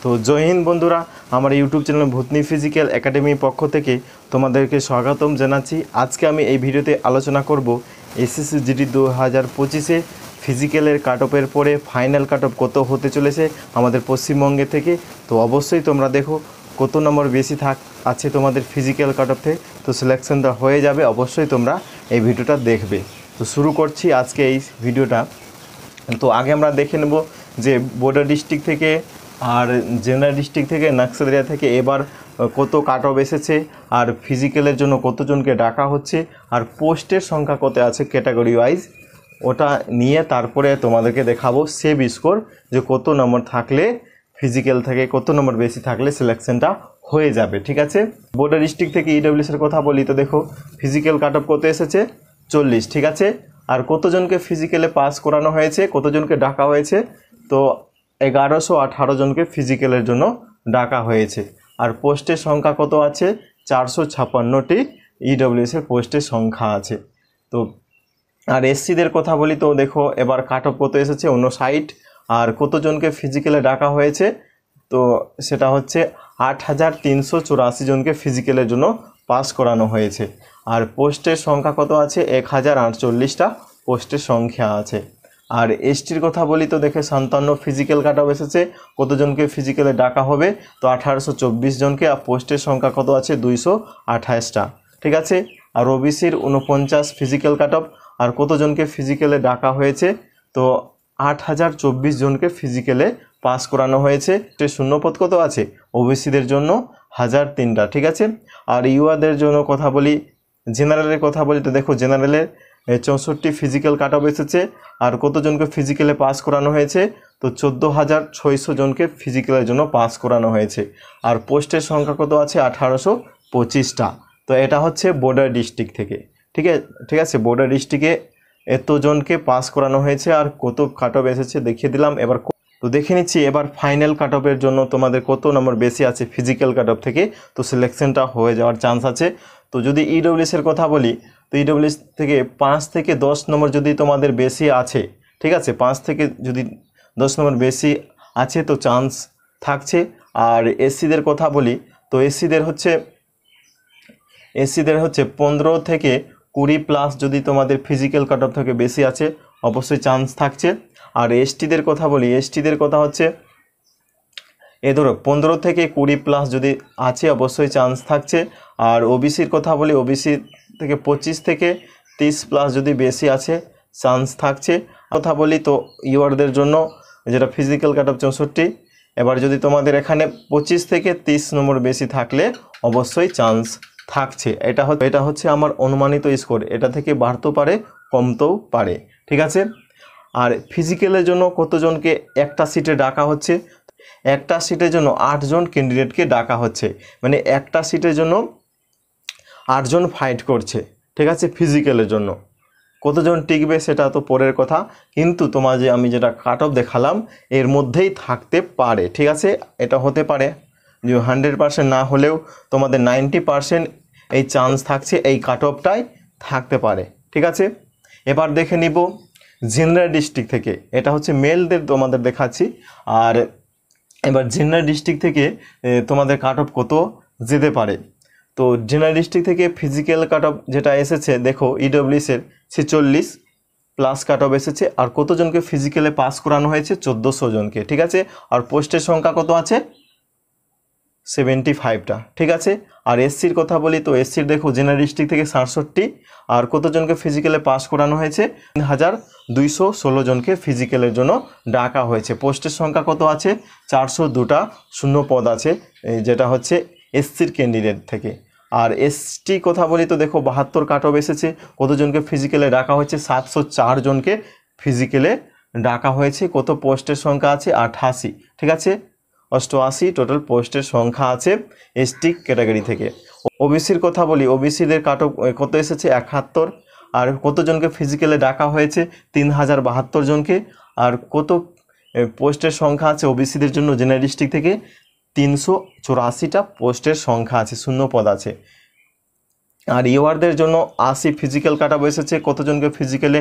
তো জয় হিন্দ বন্ধুরা, আমার ইউটিউব চ্যানেল ভূতনি ফিজিক্যাল একাডেমির পক্ষ থেকে তোমাদেরকে স্বাগতম জানাচ্ছি। আজকে আমি এই ভিডিওতে আলোচনা করব এসএসসি জিডি 2025-এ ফিজিক্যালের কাট অফের পরে ফাইনাল কাট অফ কত হতে চলেছে আমাদের পশ্চিমবঙ্গে থেকে। তো অবশ্যই তোমরা দেখো কত নম্বর বেশি আছে তোমাদের ফিজিক্যাল কাট অফ থেকে, তো সিলেকশনটা হয়ে যাবে। অবশ্যই তোমরা এই ভিডিওটা দেখবে। তো শুরু করছি আজকে এই ভিডিওটা। তো আগে আমরা দেখে নেব যে বর্ডার ডিস্ট্রিক্ট থেকে আর জেনারেল ডিস্ট্রিক্ট থেকে নকশাল এরিয়া থেকে এবার কত কাট অফ এসেছে, আর ফিজিক্যালের জন্য কতজনকে ডাকা হচ্ছে, আর পোস্টের সংখ্যা কত আছে ক্যাটাগরি ওয়াইজ, ওটা নিয়ে তারপরে তোমাদেরকে দেখাবো সেভ স্কোর, যে কত নম্বর থাকলে ফিজিক্যাল থেকে কত নম্বর বেশি থাকলে সিলেকশনটা হয়ে যাবে। ঠিক আছে, বর্ডার ডিস্ট্রিক্ট থেকে ইডব্লিউএসের কথা বলি তো দেখো ফিজিক্যাল কাট অফ কত এসেছে 40। ঠিক আছে, আর কতজনকে ফিজিক্যালে পাস করানো হয়েছে, কতজনকে ডাকা হয়েছে, তো 1118 জনকে ফিজিক্যালের জন্য ডাকা হয়েছে। আর পোস্টের সংখ্যা কত আছে 456টি ইডব্লিউএসের পোস্টের সংখ্যা আছে। তো আর এসসিদের কথা বলি তো দেখো এবার কাট অফ কত এসেছে 59। আর কতজনকে ফিজিক্যালে ডাকা হয়েছে, তো সেটা হচ্ছে 8384 জনকে ফিজিক্যালের জন্য পাস করানো হয়েছে। আর পোস্টের সংখ্যা কত আছে 1048টা পোস্টের সংখ্যা আছে। আর এসটির কথা বলি তো দেখে 57 ফিজিক্যাল কাট অফ এসেছে, কতজনকে ফিজিক্যালে ডাকা হবে, তো 1824 জনকে। আর পোস্টের সংখ্যা কত আছে 228টা। ঠিক আছে, আর ওবিসির 49 ফিজিক্যাল কাট অফ, আর কতজনকে ফিজিক্যালে ডাকা হয়েছে, তো 8024 জনকে ফিজিক্যালে পাস করানো হয়েছে। শূন্যপদ কত আছে ওবিসিদের জন্য 1003টা। ঠিক আছে, আর ইউআদের জন্য কথা বলি, জেনারেলের কথা বলি তো দেখো জেনারেলের 64 ফিজিক্যাল কাট অফ এসেছে, আর কতজনকে ফিজিক্যালে পাস করানো হয়েছে, তো 14600 জনকে ফিজিক্যালের জন্য পাস করানো হয়েছে। আর পোস্টের সংখ্যা কত আছে 1825টা। তো এটা হচ্ছে বর্ডার ডিস্ট্রিক্ট থেকে। ঠিক আছে, বর্ডার ডিস্ট্রিক্টে এতজনকে পাস করানো হয়েছে, আর কত কাট অফ এসেছে দেখিয়ে দিলাম। এবার তো দেখে নিচ্ছি এবার ফাইনাল কাট অফের জন্য তোমাদের কত নম্বর বেশি আছে ফিজিক্যাল কাট অফ থেকে, তো সিলেকশনটা হয়ে যাওয়ার চান্স আছে। তো যদি ইডব্লিউএসের কথা বলি তো ইডব্লিউএস থেকে 5 থেকে 10 নম্বর যদি তোমাদের বেশি আছে, ঠিক আছে, 5 থেকে যদি 10 নম্বর বেশি আছে তো চান্স থাকছে। আর এসসিদের কথা বলি তো এসসিদের হচ্ছে 15 থেকে 20 প্লাস যদি তোমাদের ফিজিক্যাল কাট অফ থেকে বেশি আছে অবশ্যই চান্স থাকছে। আর এসটিদের কথা বলি, এসটিদের কথা হচ্ছে ধরো 15 থেকে 20 প্লাস যদি আছে অবশ্যই চান্স থাকছে। আর ওবিসির কথা বলি, ওবিসি থেকে 25 থেকে 30 প্লাস যদি বেশি আছে চান্স থাকছে। কথা বলি তো ইউআরদের জন্য যেটা ফিজিক্যাল কাট অফ 64। এবার যদি তোমাদের এখানে 25 থেকে 30 নম্বর বেশি থাকলে অবশ্যই চান্স থাকছে। এটা হচ্ছে আমার অনুমানিত স্কোর, এটা থেকে বাড়তেও পারে কমতেও পারে। ঠিক আছে, আর ফিজিক্যালের জন্য কতজনকে একটা সিটে ডাকা হচ্ছে, একটা সিটের জন্য 8 জন ক্যান্ডিডেটকে ডাকা হচ্ছে, মানে একটা সিটের জন্য 8 জন ফাইট করছে। ঠিক আছে, ফিজিক্যালের জন্য কতজন টিকবে সেটা তো পরের কথা, কিন্তু আমি যেটা কাট অফ দেখালাম এর মধ্যেই থাকতে পারে। ঠিক আছে, এটা হতে পারে যে 100% না হলেও তোমাদের 90% এই চান্স থাকছে এই কাট অফটাই থাকতে পারে। ঠিক আছে, এবার দেখে নিব জেনারেল ডিস্ট্রিক্ট থেকে, এটা হচ্ছে মেলদের তোমাদের দেখাচ্ছি। আর এবার জেনারেল ডিস্ট্রিক্ট থেকে তোমাদের কাট অফ কত যেতে পারে। তো জেনারেল ডিস্ট্রিক্ট থেকে ফিজিক্যাল কাট অফ যেটা এসেছে দেখো ইডব্লিউএসের 46 প্লাস কাট অফ এসেছে, আর কতজনকে ফিজিক্যালে পাস করানো হয়েছে 1400 জনকে। ঠিক আছে, আর পোস্টের সংখ্যা কত আছে 75টা। ঠিক আছে, আর এসসির কথা বলি তো এসসির দেখো জেনারেল ডিস্ট্রিক্ট থেকে 67, আর কতজনকে ফিজিক্যালে পাস করানো হয়েছে 3216 জনকে ফিজিক্যালের জন্য ডাকা হয়েছে। পোস্টের সংখ্যা কত আছে 402টা শূন্য পদ আছে, যেটা হচ্ছে এসসির ক্যান্ডিডেট থেকে। আর এসটি কথা বলি তো দেখো 72 কাট অফ এসেছে, কতজনকে ফিজিক্যালে ডাকা হয়েছে 704 জনকে ফিজিক্যালে ডাকা হয়েছে। কত পোস্টের সংখ্যা আছে 88। ঠিক আছে, 88 টোটাল পোস্টের সংখ্যা আছে এসটি ক্যাটাগরি থেকে। ওবিসির কথা বলি, ওবিসিদের কাট অফ কত এসেছে 71, আর কতজনকে ফিজিক্যালে ডাকা হয়েছে 3072 জনকে। আর কত পোস্টের সংখ্যা আছে ওবিসিদের জন্য জেনারেল ডিস্ট্রিক্ট থেকে 384টা পোস্টের সংখ্যা আছে, শূন্য পদ আছে। আর ইউআরদের জন্য 80 ফিজিক্যাল কাট অফ এসেছে। কতজনকে ফিজিক্যালে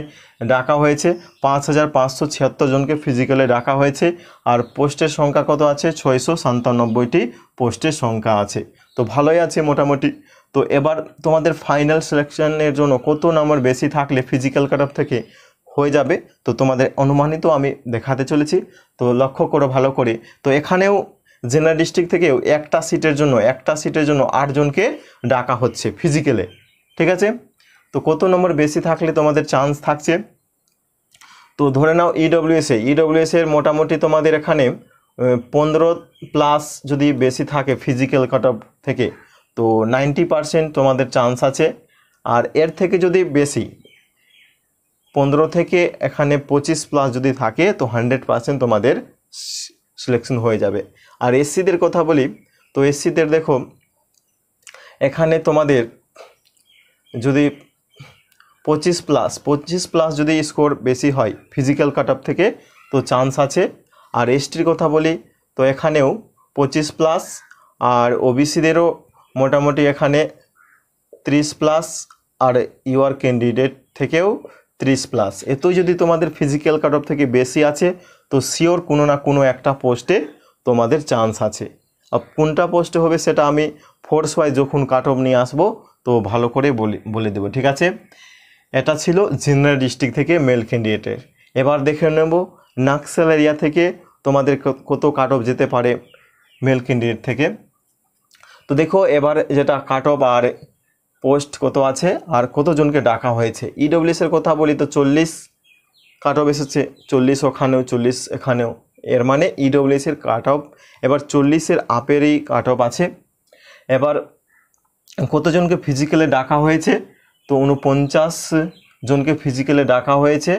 ডাকা হয়েছে? 5576 জনকে ফিজিক্যালে ডাকা হয়েছে। আর পোস্টের সংখ্যা কত আছে? 697টি পোস্টের সংখ্যা আছে। তো ভালোই আছে মোটামুটি। তো এবার তোমাদের ফাইনাল সিলেকশনের জন্য কত নম্বর বেশি থাকলে ফিজিক্যাল কাট অফ থেকে হয়ে যাবে, তো তোমাদের অনুমানিত আমি দেখাতে চলেছি। তো লক্ষ্য করো ভালো করে। তো এখানেও জেনারেল ডিস্ট্রিক্ট থেকেও একটা সিটের জন্য 8 জনকে ডাকা হচ্ছে ফিজিক্যালে, ঠিক আছে। তো কত নম্বর বেশি থাকলে তোমাদের চান্স থাকছে? তো ধরে নাও ইডব্লিউএস এর মোটামুটি তোমাদের এখানে 15+ যদি বেশি থাকে ফিজিক্যাল কাট অফ থেকে, তো 90% তোমাদের চান্স আছে। আর এর থেকে যদি বেশি 15 থেকে এখানে 25+ যদি থাকে, তো 100% তোমাদের সিলেকশন হয়ে যাবে। আর এসসিদের কথা বলি, তো এসসিদের দেখো এখানে তোমাদের যদি 25+ যদি স্কোর বেশি হয় ফিজিক্যাল কাট অফ থেকে, তো চান্স আছে। আর এসটির কথা বলি, তো এখানেও 25+, আর ওবিসিদেরও মোটামুটি এখানে 30+, আর ইউআর ক্যান্ডিডেট থেকেও 30+। এতই যদি তোমাদের ফিজিক্যাল কাট অফ থেকে বেশি আছে, তো শিওর কোনো না কোনো একটা পোস্টে তোমাদের চান্স আছে। আর কোনটা পোস্টে হবে সেটা আমি ফোর্স ওয়াইজ যখন কাট অফ নিয়ে আসবো তো ভালো করে বলে দেবো, ঠিক আছে। এটা ছিল জেনারেল ডিস্ট্রিক্ট থেকে মেল ক্যান্ডিডেটের। এবার দেখে নেব নাক্সাল এরিয়া থেকে তোমাদের কত কাট অফ যেতে পারে মেল ক্যান্ডিডেট থেকে। তো দেখো এবার যেটা কাট অফ আর পোস্ট কত আছে আর কতজনকে ডাকা হয়েছে। ইডব্লিউএস এর কথা বলি, তো 40 কাট অফ এসেছে, 40 ওখানেও 40 এখানেও। এর মানে ইডব্লিউএস এর কাট অফ এবার 40-এর আপেরই কাট অফ আছে। এবার কতজনকে ফিজিক্যালে ডাকা হয়েছে? তো 49 জনকে ফিজিক্যালে ডাকা হয়েছে।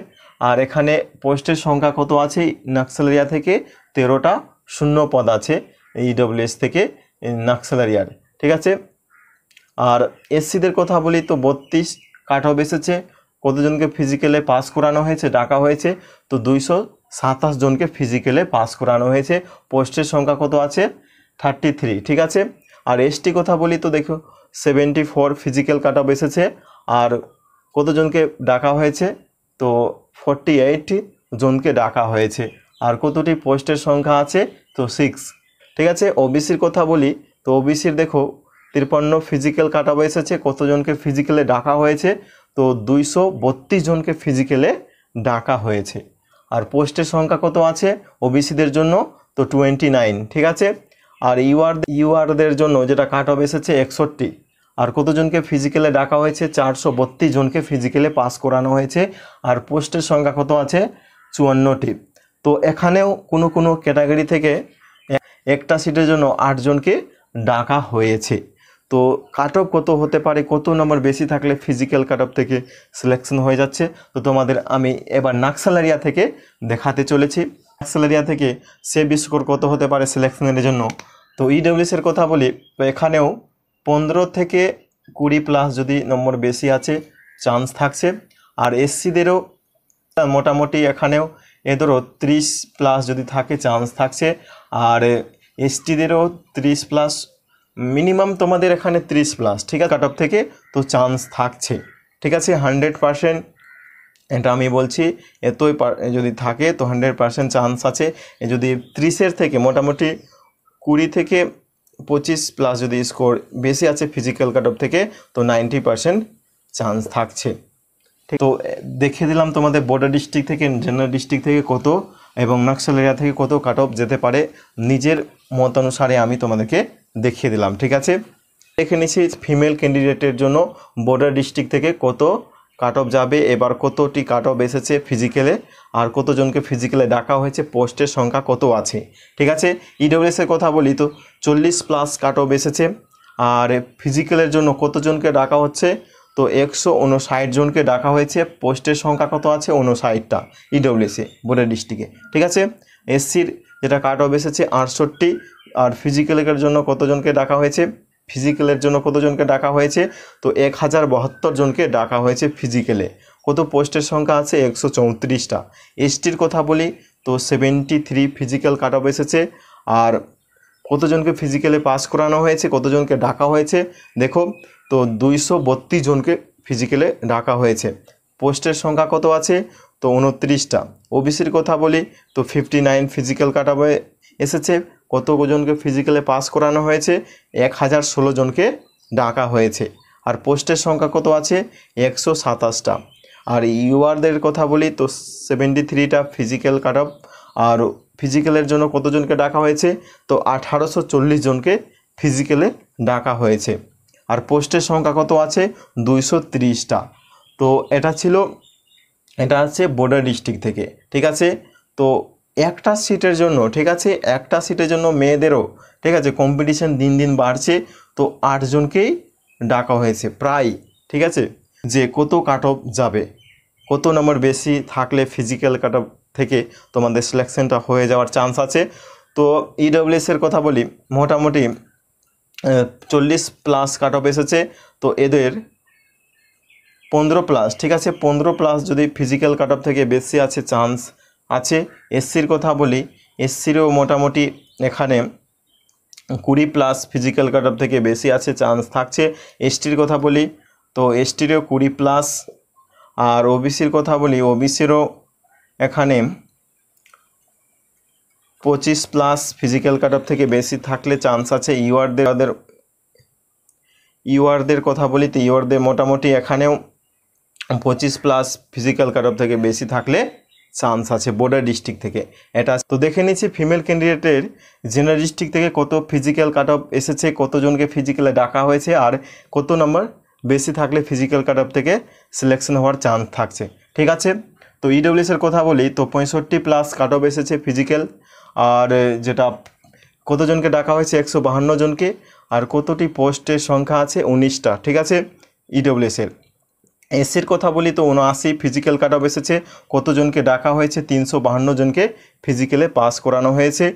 আর এখানে পোস্টের সংখ্যা কত আছে? নাক্সাল এরিয়া থেকে 13টা শূন্য পদ আছে ইডব্লিউএস থেকে নাক্সাল এরিয়ার, ঠিক আছে। আর এসসিদের কথা বলি, তো 32 কাট অফ এসেছে। কতজনকে ফিজিক্যালে পাস করানো হয়েছে, ডাকা হয়েছে? তো 227 জনকে ফিজিক্যালে পাস করানো হয়েছে। পোস্টের সংখ্যা কত আছে? 33, ঠিক আছে। আর এসটি কথা বলি, তো দেখো 74 ফিজিক্যাল কাট অফ এসেছে। আর কতজনকে ডাকা হয়েছে? তো 48 জনকে ডাকা হয়েছে। আর কতটি পোস্টের সংখ্যা আছে? তো 6, ঠিক আছে। ওবিসির কথা বলি, তো ওবিসির দেখো 53 ফিজিক্যাল কাট অফ এসেছে। কতজনকে ফিজিক্যালে ডাকা হয়েছে? তো 232 জনকে ফিজিক্যালে ডাকা হয়েছে। আর পোস্টের সংখ্যা কত আছে ওবিসিদের জন্য? তো 29, ঠিক আছে। আর ইউআরদের জন্য যেটা কাট অফ এসেছে 61। আর কতজনকে ফিজিক্যালে ডাকা হয়েছে? 432 জনকে ফিজিক্যালে পাস করানো হয়েছে। আর পোস্টের সংখ্যা কত আছে? 54টি। তো এখানেও কোনো কোনো ক্যাটাগরি থেকে একটা সিটের জন্য 8 জনকে ডাকা হয়েছে। তো কাট অফ কত হতে পারে, কত নম্বর বেশি থাকলে ফিজিক্যাল কাট অফ থেকে সিলেকশন হয়ে যাচ্ছে, তো তোমাদের আমি এবার নাক্সাল এরিয়া থেকে দেখাতে চলেছি। নাক্সাল এরিয়া থেকে সেভ স্কোর কত হতে পারে সিলেকশনের জন্য। তো ইডব্লিউএস এর কথা বলি, তো এখানেও 15 থেকে 20+ যদি নম্বর বেশি আছে চান্স থাকছে। আর এসসিদেরও মোটামুটি এখানেও এদেরও 30+ যদি থাকে চান্স থাকছে। আর এসটিদেরও 30+, মিনিমাম তোমাদের এখানে 30+, ঠিক আছে, কাট অফ থেকে তো চান্স থাকছে, ঠিক আছে। 100% এটা আমি বলছি, এতই যদি থাকে তো 100% চান্স আছে। যদি 30-এর থেকে মোটামুটি 20 থেকে 25+ যদি স্কোর বেশি আছে ফিজিক্যাল কাট অফ থেকে, তো 90% চান্স থাকছে। তো দেখিয়ে দিলাম তোমাদের বর্ডার ডিস্ট্রিক্ট থেকে, জেনারেল ডিস্ট্রিক্ট থেকে কত এবং নাক্সাল এরিয়া থেকে কত কাট অফ যেতে পারে, নিজের মত অনুসারে আমি তোমাদেরকে দেখিয়ে দিলাম, ঠিক আছে। দেখে নিচ্ছি ফিমেল ক্যান্ডিডেটের জন্য বর্ডার ডিস্ট্রিক্ট থেকে কত কাট অফ যাবে, এবার কতটি কাট অফ এসেছে ফিজিক্যালে, আর কতজনকে ফিজিক্যালে ডাকা হয়েছে, পোস্টের সংখ্যা কত আছে, ঠিক আছে। ইডব্লিউএস এর কথা বলি, তো 40+ কাট অফ এসেছে। আর ফিজিক্যালের জন্য কতজনকে ডাকা হচ্ছে? তো 159 জনকে ডাকা হয়েছে। পোস্টের সংখ্যা কত আছে? 59টা ইডব্লিউএসে বর্ডার ডিস্ট্রিক্টে, ঠিক আছে। এসসির যেটা কাট অফ এসেছে 68। আর ফিজিক্যালের জন্য কতজনকে ডাকা হয়েছে? ফিজিক্যালের জন্য কতজনকে ডাকা হয়েছে? তো 1072 জনকে ডাকা হয়েছে ফিজিক্যালে। কত পোস্টের সংখ্যা আছে? কতজনকে ফিজিক্যালে পাস করানো হয়েছে, কতজনকে ডাকা হয়েছে দেখো। তো 232 জনকে ফিজিক্যালে ডাকা হয়েছে। পোস্টের সংখ্যা কত আছে, তো 29টা। ওবিসির কথা বলি তো 59 ফিজিক্যাল কাটাবে এসেছে। কতজনকে ফিজিক্যালে পাস করানো হয়েছে, 1016 জনকে ডাকা হয়েছে। আর পোস্টের সংখ্যা কত আছে, 127টা। আর ইউআরদের কথা বলি তো 73টা ফিজিক্যাল কাট অফ। আর ফিজিক্যালের জন্য কতজনকে ডাকা হয়েছে, তো 1840 জনকে ফিজিক্যালে ডাকা হয়েছে। আর পোস্টের সংখ্যা কত আছে, 230টা। তো এটা আছে বর্ডার ডিস্ট্রিক্ট থেকে, ঠিক আছে। তো একটা সিটের জন্য, ঠিক আছে, একটা সিটের জন্য মেয়েদেরও, ঠিক আছে, কম্পিটিশন দিন দিন বাড়ছে। তো 8 জনকেই ডাকা হয়েছে প্রায়, ঠিক আছে। যে কত কাট অফ যাবে, কত নম্বর বেশি থাকলে ফিজিক্যাল কাট অফ থেকে তোমাদের সিলেকশনটা হয়ে যাওয়ার চান্স আছে। তো ইডব্লিউএসের কথা বলি, মোটামুটি 40+ কাট অফ এসেছে। তো এদের 15+, ঠিক আছে, 15+ যদি ফিজিক্যাল কাট অফ থেকে বেশি আছে চান্স আছে। এসসির কথা বলি, এসসিরও মোটামুটি এখানে 20+ ফিজিক্যাল কাট অফ থেকে বেশি আছে চান্স থাকছে। এসটির কথা বলি তো এসটিরও 20+। আর ওবিসির কথা বলি, ওবিসিরও এখানে 25+ ফিজিক্যাল কাট অফ থেকে বেশি থাকলে চান্স আছে। ইউআরদের কথা বলি তো ইউআরদের মোটামুটি এখানেও 25+ ফিজিক্যাল কাট অফ থেকে বেশি থাকলে চান্স আছে বর্ডার ডিস্ট্রিক্ট থেকে। এটা তো দেখে নিচ্ছি ফিমেল ক্যান্ডিডেটের জেনারেল ডিস্ট্রিক্ট থেকে কত ফিজিক্যাল কাট অফ এসেছে, কতজনকে ফিজিক্যালে ডাকা হয়েছে, আর কত নম্বর বেশি থাকলে ফিজিক্যাল কাট অফ থেকে সিলেকশন হওয়ার চান্স থাকছে, ঠিক আছে। তো ইডব্লিউএসের কথা বলি তো 65+ কাট অফ এসেছে ফিজিক্যাল। আর যেটা কতজনকে ডাকা হয়েছে, 152 জনকে। আর কতটি পোস্টের সংখ্যা আছে, 19টা, ঠিক আছে ইডব্লিউএসের। এসসির কথা বলি তো 79 ফিজিক্যাল কাট অফ এসেছে। কতজনকে ডাকা হয়েছে, 352 জনকে ফিজিক্যালে পাস করানো হয়েছে।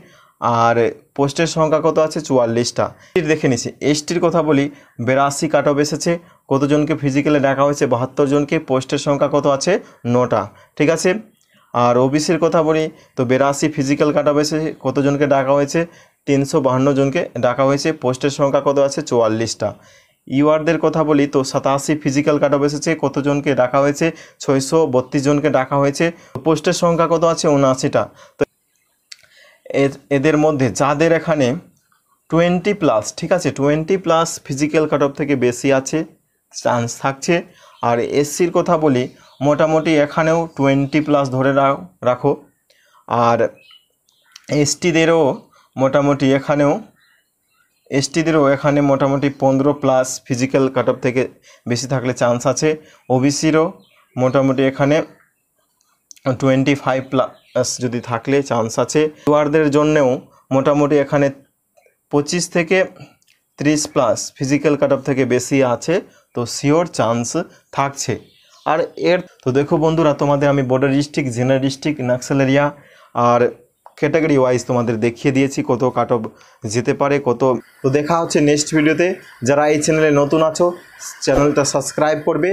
আর পোস্টের সংখ্যা কত আছে, 44টা। দেখে নিছি এসটির কথা বলি, 82 কাট অফ এসেছে। কতজনকে ফিজিক্যালে ডাকা হয়েছে, 72 জনকে। পোস্টের সংখ্যা কত আছে, 9টা, ঠিক আছে। আর ওবিসির কথা বলি তো 82 ফিজিক্যাল কাট অফ এসেছে। কতজনকে ডাকা হয়েছে, 352 জনকে ডাকা হয়েছে। পোস্টের সংখ্যা কত আছে, 44টা। ইউআরদের কথা বলি তো 87 ফিজিক্যাল কাট অফ এসেছে। কতজনকে ডাকা হয়েছে, 632 জনকে ডাকা হয়েছে। পোস্টের সংখ্যা কত আছে, 79টা। তো এদের মধ্যে যাদের এখানে 20+, ঠিক আছে, 20+ ফিজিক্যাল কাট অফ থেকে বেশি আছে চান্স থাকছে। আর এসসির কথা বলি মোটামুটি এখানেও 20+ ধরে রাখো। আর এসটিদেরও মোটামুটি এখানে মোটামুটি 15+ ফিজিক্যাল কাট অফ থেকে বেশি থাকলে চান্স আছে। ওবিসিরও মোটামুটি এখানে 25+ যদি থাকলে চান্স আছে। ইউআরদের জন্যেও মোটামুটি এখানে 25 থেকে 30+ ফিজিক্যাল কাট অফ থেকে বেশি আছে। তো শিওর চান্স থাকছে। আর তো দেখো বন্ধুরা, তোমাদের আমি border district, general district, Naxal area আর ক্যাটাগরি ওয়াইজ তোমাদের দেখিয়ে দিয়েছি কত কাট অফ যেতে পারে কত। তো দেখা হচ্ছে নেক্সট ভিডিওতে। যারা এই চ্যানেলে নতুন আছো চ্যানেলটা সাবস্ক্রাইব করবে